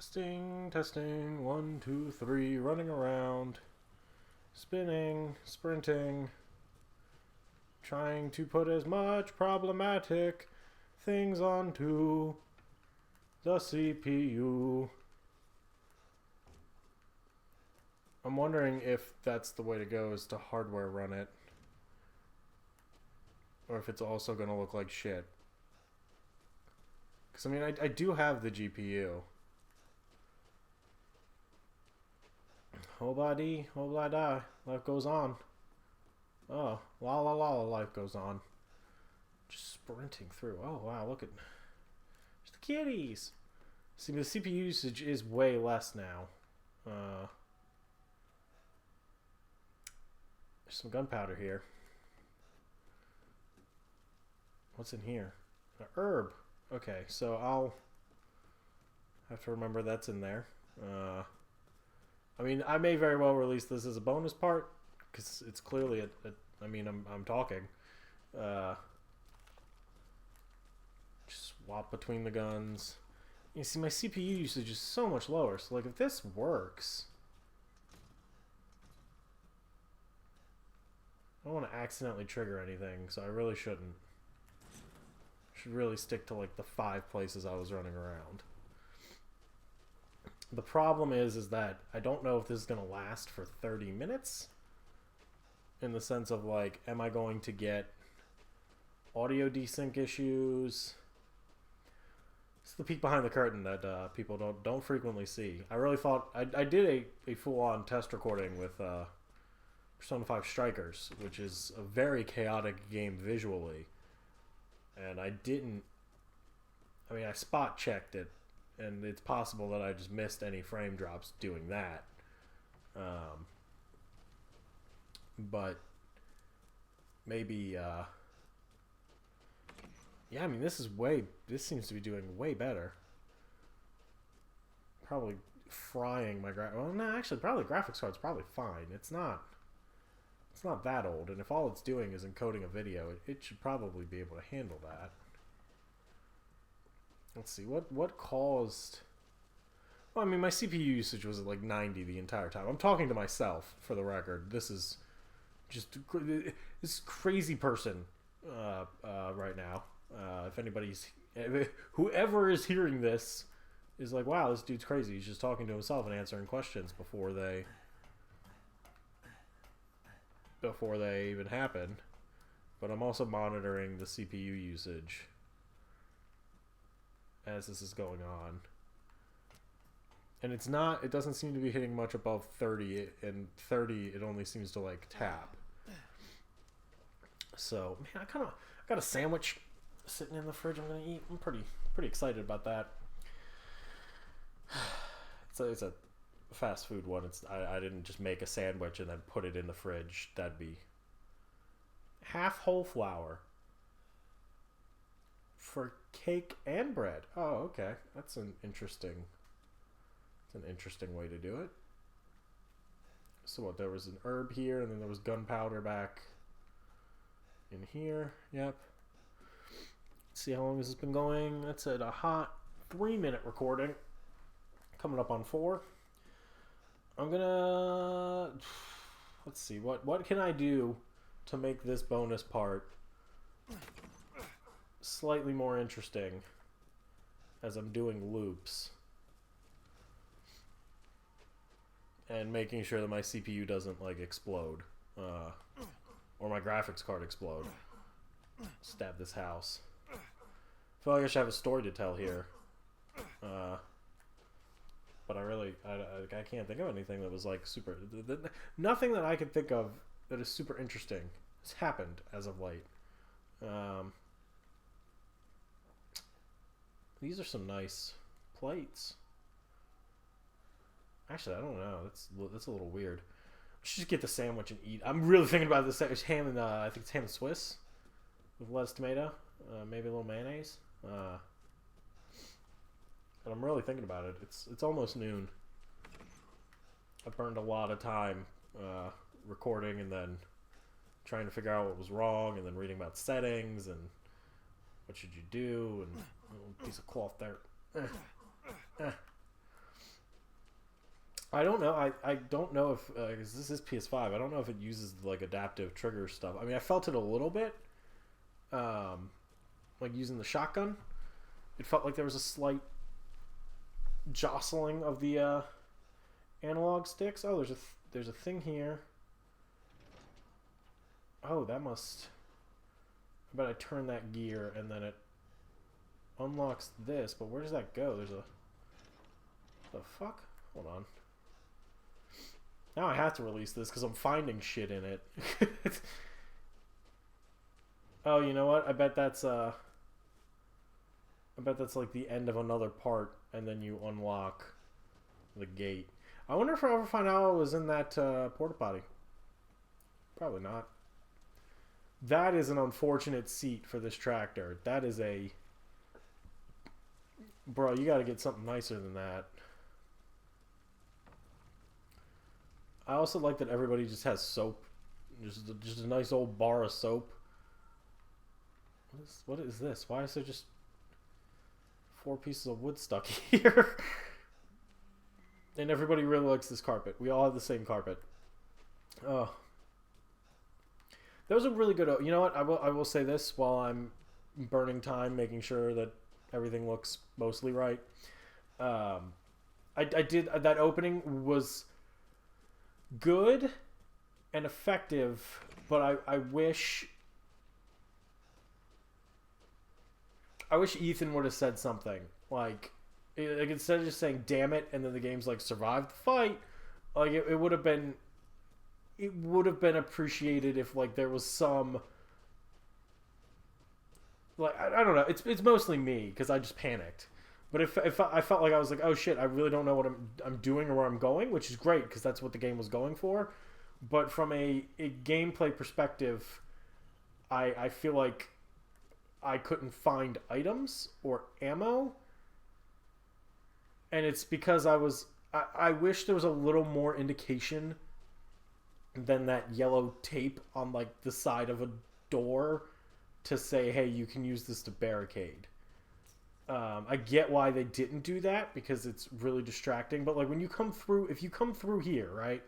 Testing, testing, 1, 2, 3, running around, spinning, sprinting, trying to put as much problematic things onto the CPU. I'm wondering if that's the way to go, is to hardware run it, or if it's also going to look like shit. Because, I mean, I do have the GPU. Oh, body, oh, blah, die. Life goes on. Oh, la la la, life goes on. Just sprinting through. Oh, wow, look at. There's the kitties. See, the CPU usage is way less now. There's some gunpowder here. What's in here? An herb. Okay, so I'll have to remember that's in there. I mean, I may very well release this as a bonus part because it's clearly I mean, I'm talking. Just swap between the guns. You see, my CPU usage is so much lower. So, like, if this works, I don't want to accidentally trigger anything, so I really shouldn't. Should really stick to like the 5 places I was running around. The problem is that I don't know if this is going to last for 30 minutes. In the sense of like, am I going to get audio desync issues? It's the peek behind the curtain that people don't frequently see. I really thought I did a full-on test recording with Persona 5 Strikers, which is a very chaotic game visually. And I didn't. I mean, I spot checked it, and it's possible that I just missed any frame drops doing that. But maybe, yeah, I mean, this seems to be doing way better. Probably frying my well, no, actually, probably the graphics card's probably fine. It's not that old, and if all it's doing is encoding a video, it should probably be able to handle that. Let's see, what caused. Well, I mean, my CPU usage was at like 90 the entire time. I'm talking to myself, for the record. This is just this crazy person right now. Whoever is hearing this is like, wow, this dude's crazy. He's just talking to himself and answering questions before they even happen. But I'm also monitoring the CPU usage as this is going on. And it doesn't seem to be hitting much above 30, and 30 it only seems to like tap. So, man, I got a sandwich sitting in the fridge I'm gonna eat. I'm pretty excited about that. It's a fast food one. I didn't just make a sandwich and then put it in the fridge. That'd be half whole flour for cake and bread. Oh, okay. That's an interesting way to do it. So what, there was an herb here, and then there was gunpowder back in here. Yep. Let's see how long this has been going. That's at a hot 3-minute recording. Coming up on 4. I'm gonna, let's see, what can I do to make this bonus part slightly more interesting as I'm doing loops and making sure that my CPU doesn't like explode or my graphics card explode. Stab this house. I feel like I should have a story to tell here. But I can't think of anything that was like super. Nothing that I could think of that is super interesting has happened as of late. These are some nice plates. Actually, I don't know. That's a little weird. I should just get the sandwich and eat. I'm really thinking about this. It's ham and I think it's ham and Swiss with lettuce, tomato, maybe a little mayonnaise. But I'm really thinking about it. It's almost noon. I burned a lot of time recording and then trying to figure out what was wrong, and then reading about settings and what should you do, and a little piece of cloth there. I don't know. I don't know if 'cause this is PS5. I don't know if it uses like adaptive trigger stuff. I mean, I felt it a little bit, um, like using the shotgun. It felt like there was a slight jostling of the analog sticks. Oh, there's a thing here. Oh, that must. I bet I turn that gear and then it unlocks this. But where does that go? There's a. The fuck? Hold on. Now I have to release this because I'm finding shit in it. Oh, you know what? I bet that's like the end of another part, and then you unlock the gate. I wonder if I'll ever find out I was in that porta potty. Probably not. That is an unfortunate seat for this tractor. That is a... Bro, you gotta get something nicer than that. I also like that everybody just has soap. Just a nice old bar of soap. What is this? Why is there just 4 pieces of wood stuck here? And everybody really likes this carpet. We all have the same carpet. Oh. That was a really good... You know what? I will say this while I'm burning time, making sure that everything looks mostly right. I did... That opening was good and effective, but I wish... I wish Ethan would have said something. Like instead of just saying "damn it" and then the game's like "survived the fight," like it would have been. It would have been appreciated if like there was some. Like I don't know. It's mostly me because I just panicked. But if I felt like I was like, oh shit, I really don't know what I'm doing or where I'm going, which is great because that's what the game was going for. But from a gameplay perspective, I feel like I couldn't find items or ammo. And it's because I wish there was a little more indication than that yellow tape on like the side of a door to say, hey, you can use this to barricade. I get why they didn't do that because it's really distracting. But like when you come through, if you come through here, right?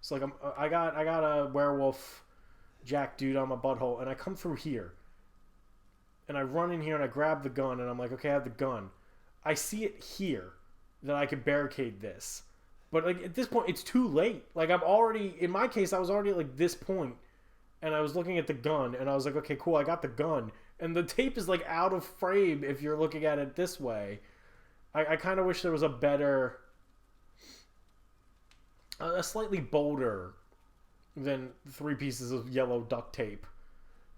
So like I got a werewolf jack dude on my butthole, and I come through here. And I run in here and I grab the gun and I'm like, okay, I have the gun. I see it here that I can barricade this. But like at this point, it's too late. Like I'm already, in my case, I was already at like this point and I was looking at the gun and I was like, okay, cool, I got the gun. And the tape is like out of frame if you're looking at it this way. I kind of wish there was a better, a slightly bolder than 3 pieces of yellow duct tape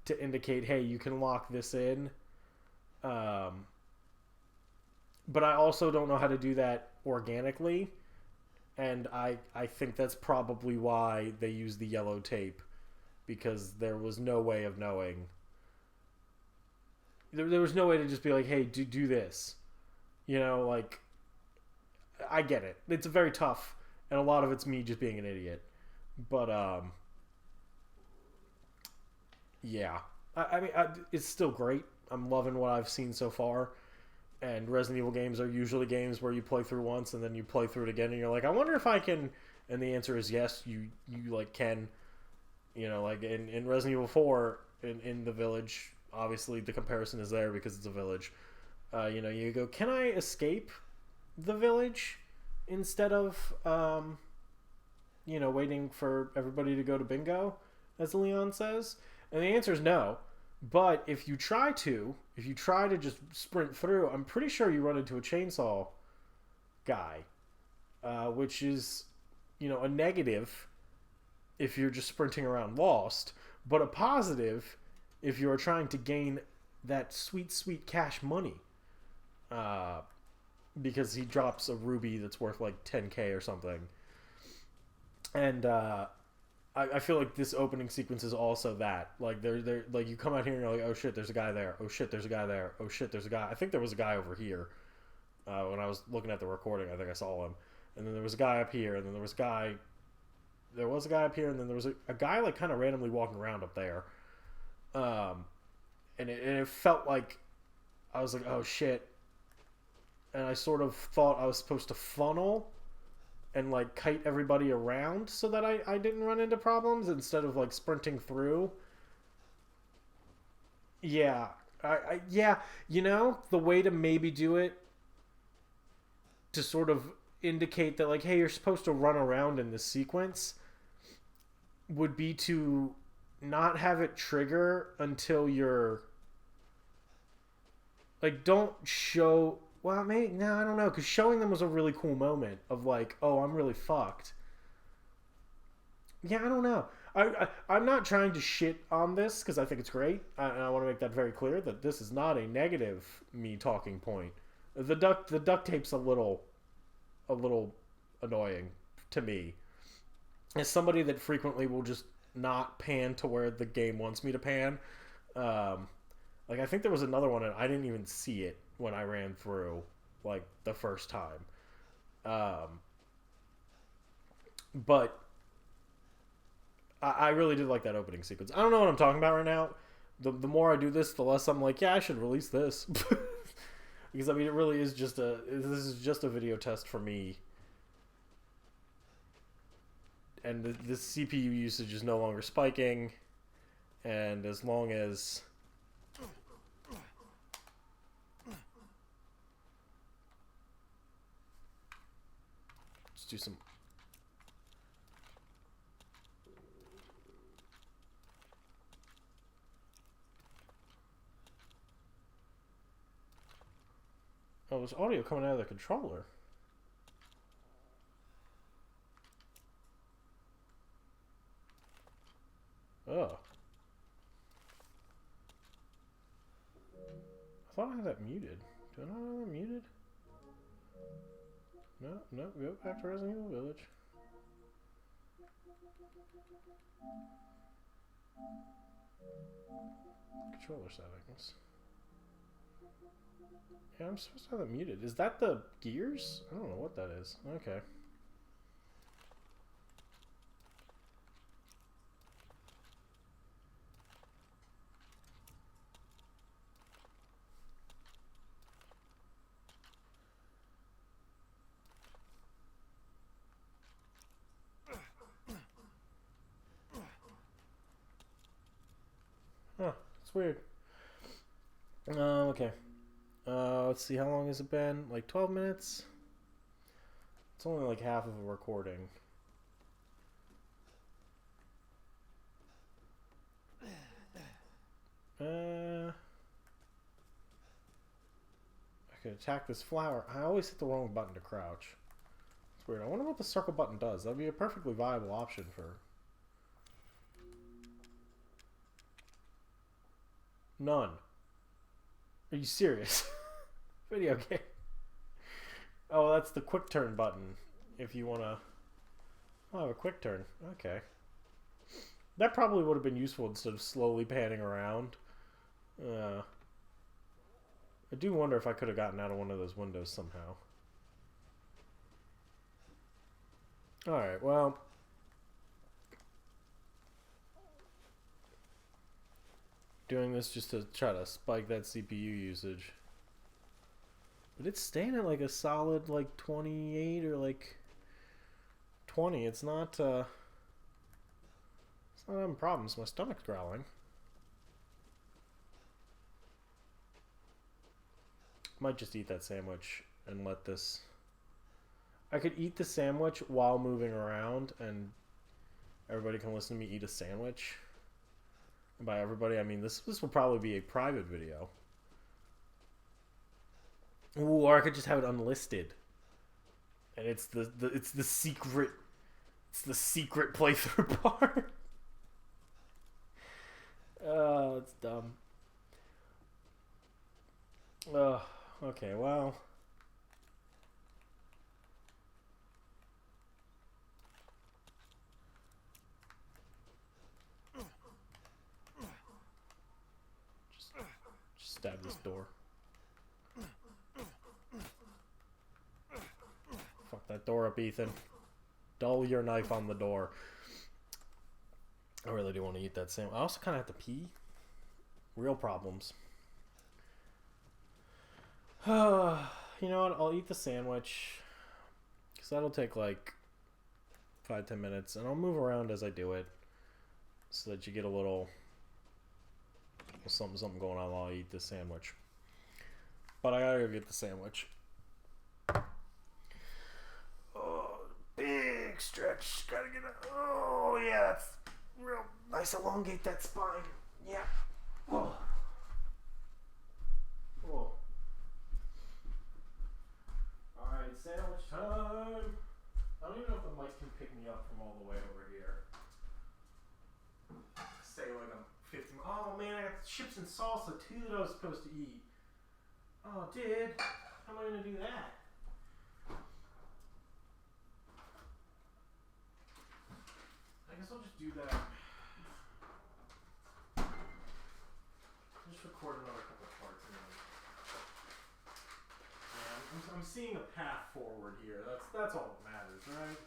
to indicate, hey, you can lock this in. But I also don't know how to do that organically. And I think that's probably why they used the yellow tape. Because there was no way of knowing. There was no way to just be like, hey, do this. You know, like, I get it. It's very tough. And a lot of it's me just being an idiot. But, yeah. I mean, it's still great. I'm loving what I've seen so far. And Resident Evil games are usually games where you play through once and then you play through it again and you're like, I wonder if I can. And the answer is yes, you like can. You know, like in Resident Evil 4, in the village, obviously the comparison is there because it's a village. You know, you go, can I escape the village instead of, you know, waiting for everybody to go to bingo, as Leon says? And the answer is no. But if you try to just sprint through, I'm pretty sure you run into a chainsaw guy, which is, you know, a negative if you're just sprinting around lost, but a positive if you're trying to gain that sweet, sweet cash money. Because he drops a ruby that's worth like 10k or something. And I feel like this opening sequence is also that. Like they're like you come out here and you're like, oh shit, there's a guy there. Oh shit, there's a guy there. Oh shit, there's a guy. I think there was a guy over here. When I was looking at the recording, I think I saw him. And then there was a guy up here, and then there was a guy up here, and then there was a guy like kind of randomly walking around up there. And it felt like I was like, oh shit. And I sort of thought I was supposed to funnel and like kite everybody around so that I didn't run into problems instead of like sprinting through. Yeah. Yeah, you know, the way to maybe do it to sort of indicate that like, hey, you're supposed to run around in this sequence would be to not have it trigger until you're like, don't show. Well, maybe no, I don't know, because showing them was a really cool moment of like, oh, I'm really fucked. Yeah, I don't know. I'm not trying to shit on this because I think it's great. I want to make that very clear that this is not a negative me talking point. The duct tape's a little annoying to me. As somebody that frequently will just not pan to where the game wants me to pan. Like I think there was another one and I didn't even see it when I ran through like the first time. But I really did like that opening sequence. I don't know what I'm talking about right now. The more I do this, the less I'm like, yeah, I should release this. Because I mean, it really is just this is just a video test for me. And the CPU usage is no longer spiking. And as long as let's do some. Oh, there's audio coming out of the controller. Oh. I thought I had that muted. Do I not have that muted? No, no, go back to Resident Evil Village. Controller settings. Yeah, I'm supposed to have that muted. Is that the gears? I don't know what that is. Okay. Huh, it's weird. Okay. Let's see, how long has it been? Like 12 minutes? It's only like half of a recording. I could attack this flower. I always hit the wrong button to crouch. It's weird. I wonder what the circle button does. That'd be a perfectly viable option for... None. Are you serious? Video game. Oh, that's the quick turn button. If you want to... Oh, I have a quick turn. Okay. That probably would have been useful instead of slowly panning around. I do wonder if I could have gotten out of one of those windows somehow. Alright, well... Doing this just to try to spike that CPU usage. But it's staying at like a solid like 28 or like 20. It's not having problems. My stomach's growling. Might just eat that sandwich and let this... I could eat the sandwich while moving around and everybody can listen to me eat a sandwich. And by everybody, I mean this will probably be a private video. Ooh, or I could just have it unlisted. And it's the secret playthrough part. Oh, it's dumb. Okay, well. Just stab this door. Fuck that door up, Ethan. Dull your knife on the door. I really do want to eat that sandwich. I also kind of have to pee. Real problems. You know what? I'll eat the sandwich. Because that'll take like 5-10 minutes, and I'll move around as I do it, so that you get a little something going on while I eat this sandwich. But I gotta go get the sandwich. Oh, big stretch. Gotta get it. Oh yeah, that's real nice. Elongate that spine. Yeah. Oh. Oh. All right, sandwich time. I don't even know if the mic can pick me up from all the way over here. Say like I'm 50. Oh man, I got chips and salsa too that I was supposed to eat. Oh, dude, how am I gonna do that? I guess I'll just do that. Just record another couple parts and then. Yeah, I'm seeing a path forward here. That's all that matters, right?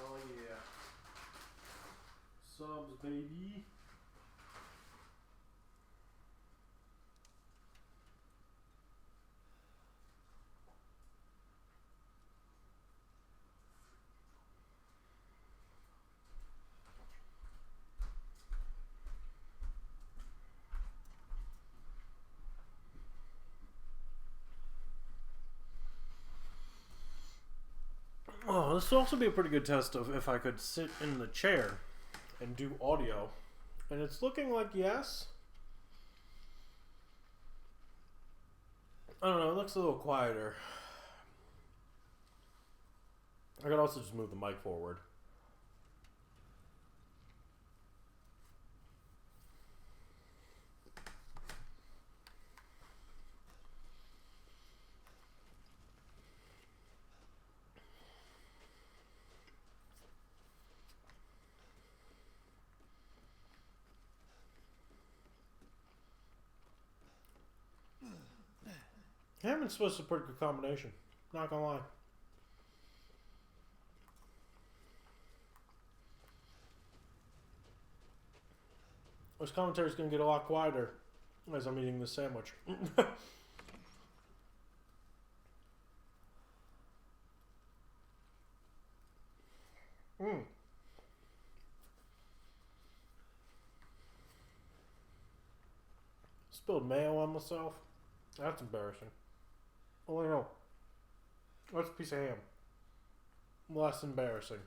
Oh yeah. Subs, baby. Oh, this would also be a pretty good test of if I could sit in the chair and do audio. And it's looking like yes. I don't know, it looks a little quieter. I could also just move the mic forward. Ham and Swiss is a pretty good combination. Not gonna lie. This commentary is gonna get a lot quieter as I'm eating this sandwich. Spilled mayo on myself. That's embarrassing. Oh no. That's a piece of ham. Less embarrassing.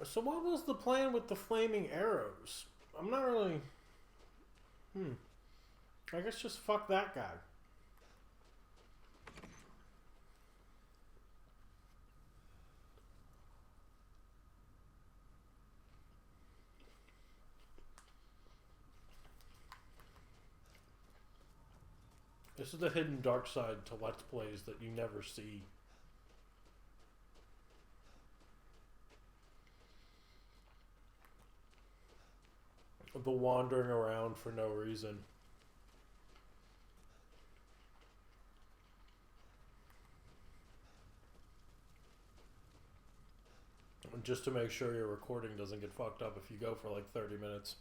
So what was the plan with the flaming arrows? I'm not really... I guess just fuck that guy. This is the hidden dark side to Let's Plays that you never see. The wandering around for no reason. Just to make sure your recording doesn't get fucked up if you go for like 30 minutes.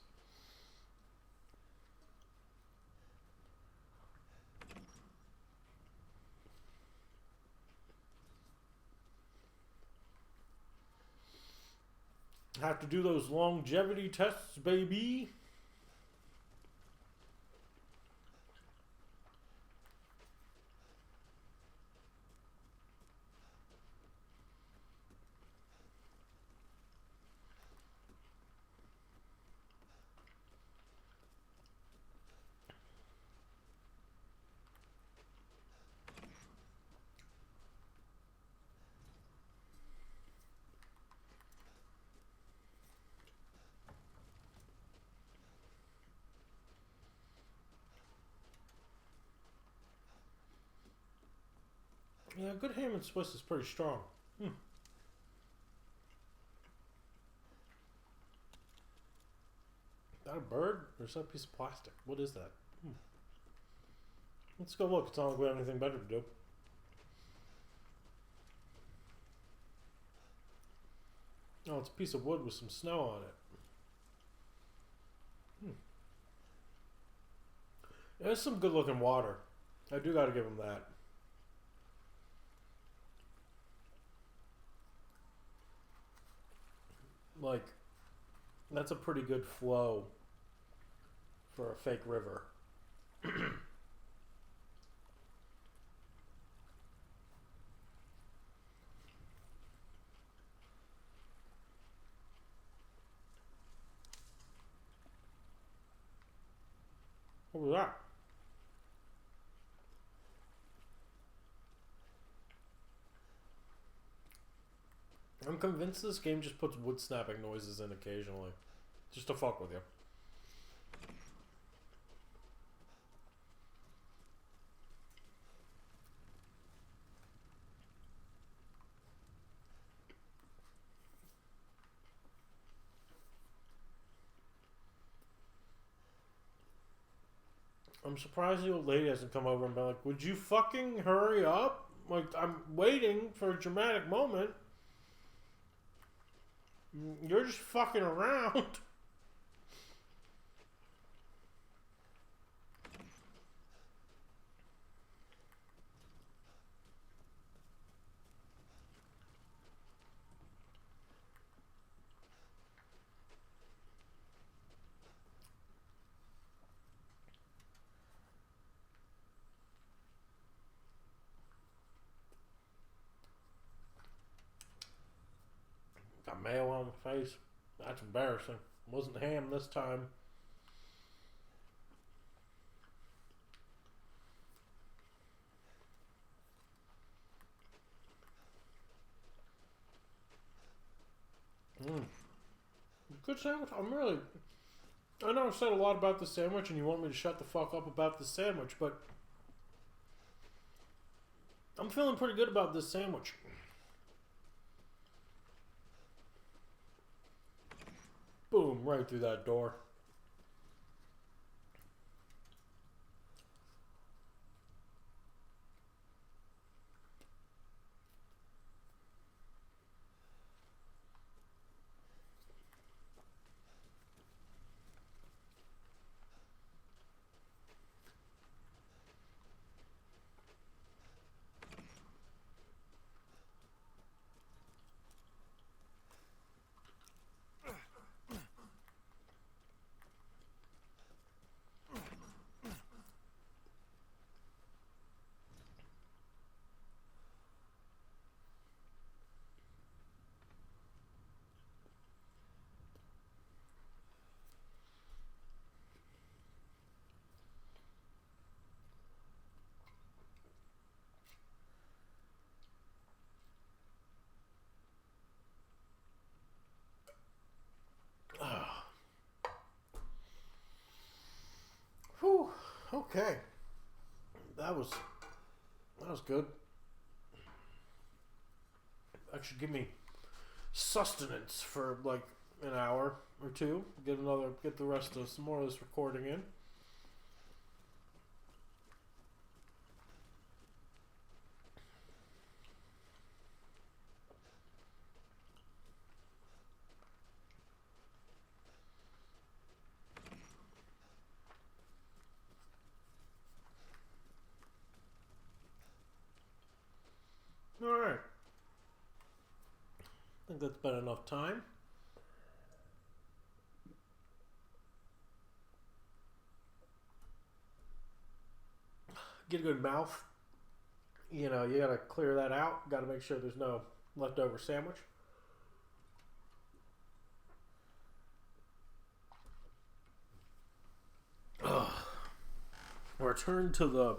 Have to do those longevity tests, baby. Yeah, good ham and Swiss is pretty strong. Is that a bird or is that a piece of plastic? What is that? Let's go look. It's not like we have anything better to do. Oh, it's a piece of wood with some snow on it. There's some good looking water. I do gotta give them that. Like, that's a pretty good flow for a fake river. What was that? I'm convinced this game just puts wood snapping noises in occasionally. Just to fuck with you. I'm surprised the old lady hasn't come over and been like, would you fucking hurry up? Like, I'm waiting for a dramatic moment. You're just fucking around. Got mayo on my face. That's embarrassing. Wasn't ham this time. Good sandwich. I know I've said a lot about the sandwich and you want me to shut the fuck up about the sandwich, but I'm feeling pretty good about this sandwich. Boom, right through that door. Whew. Okay. That was good. That should give me sustenance for like an hour or two. Get the rest of some more of this recording in. Alright. I think that's been enough time. Get a good mouth. You know, you gotta clear that out. Gotta make sure there's no leftover sandwich. Return to the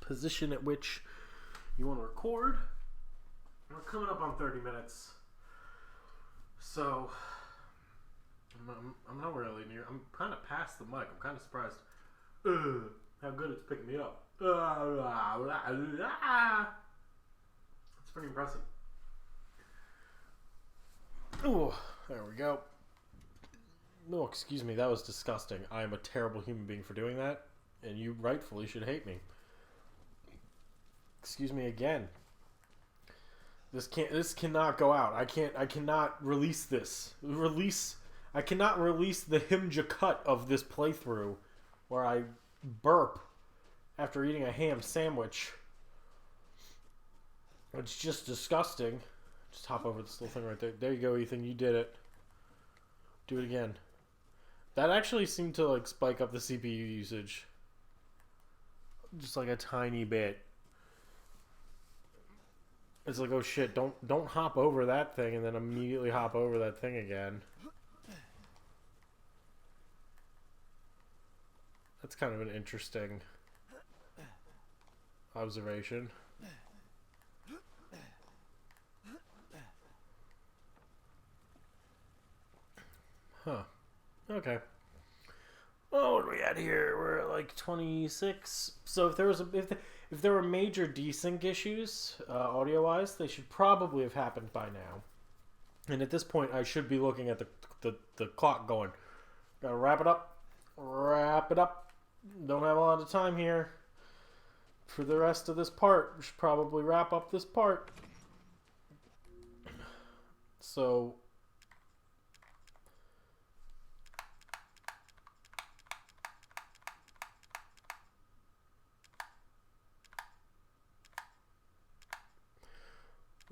position at which you want to record. We're coming up on 30 minutes. So, I'm not really near. I'm kind of past the mic. I'm kind of surprised how good it's picking me up. It's pretty impressive. Oh, there we go. No, excuse me. That was disgusting. I am a terrible human being for doing that. And you rightfully should hate me. Excuse me again. This cannot go out. I cannot release this. I cannot release the Himja cut of this playthrough where I burp after eating a ham sandwich. It's just disgusting. Just hop over this little thing right there. There you go, Ethan. You did it. Do it again. That actually seemed to like spike up the CPU usage. Just like a tiny bit. It's like, oh shit, don't hop over that thing and then immediately hop over that thing again. That's kind of an interesting observation. Huh. Okay. Oh, what are we at here? We're at like 26. So if there was if there were major desync issues, audio-wise, they should probably have happened by now. And at this point, I should be looking at the clock going, gotta wrap it up. Wrap it up. Don't have a lot of time here. For the rest of this part, we should probably wrap up this part. So...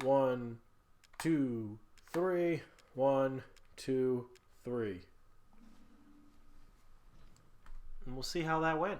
One, two, three. 1, 2, 3. And we'll see how that went.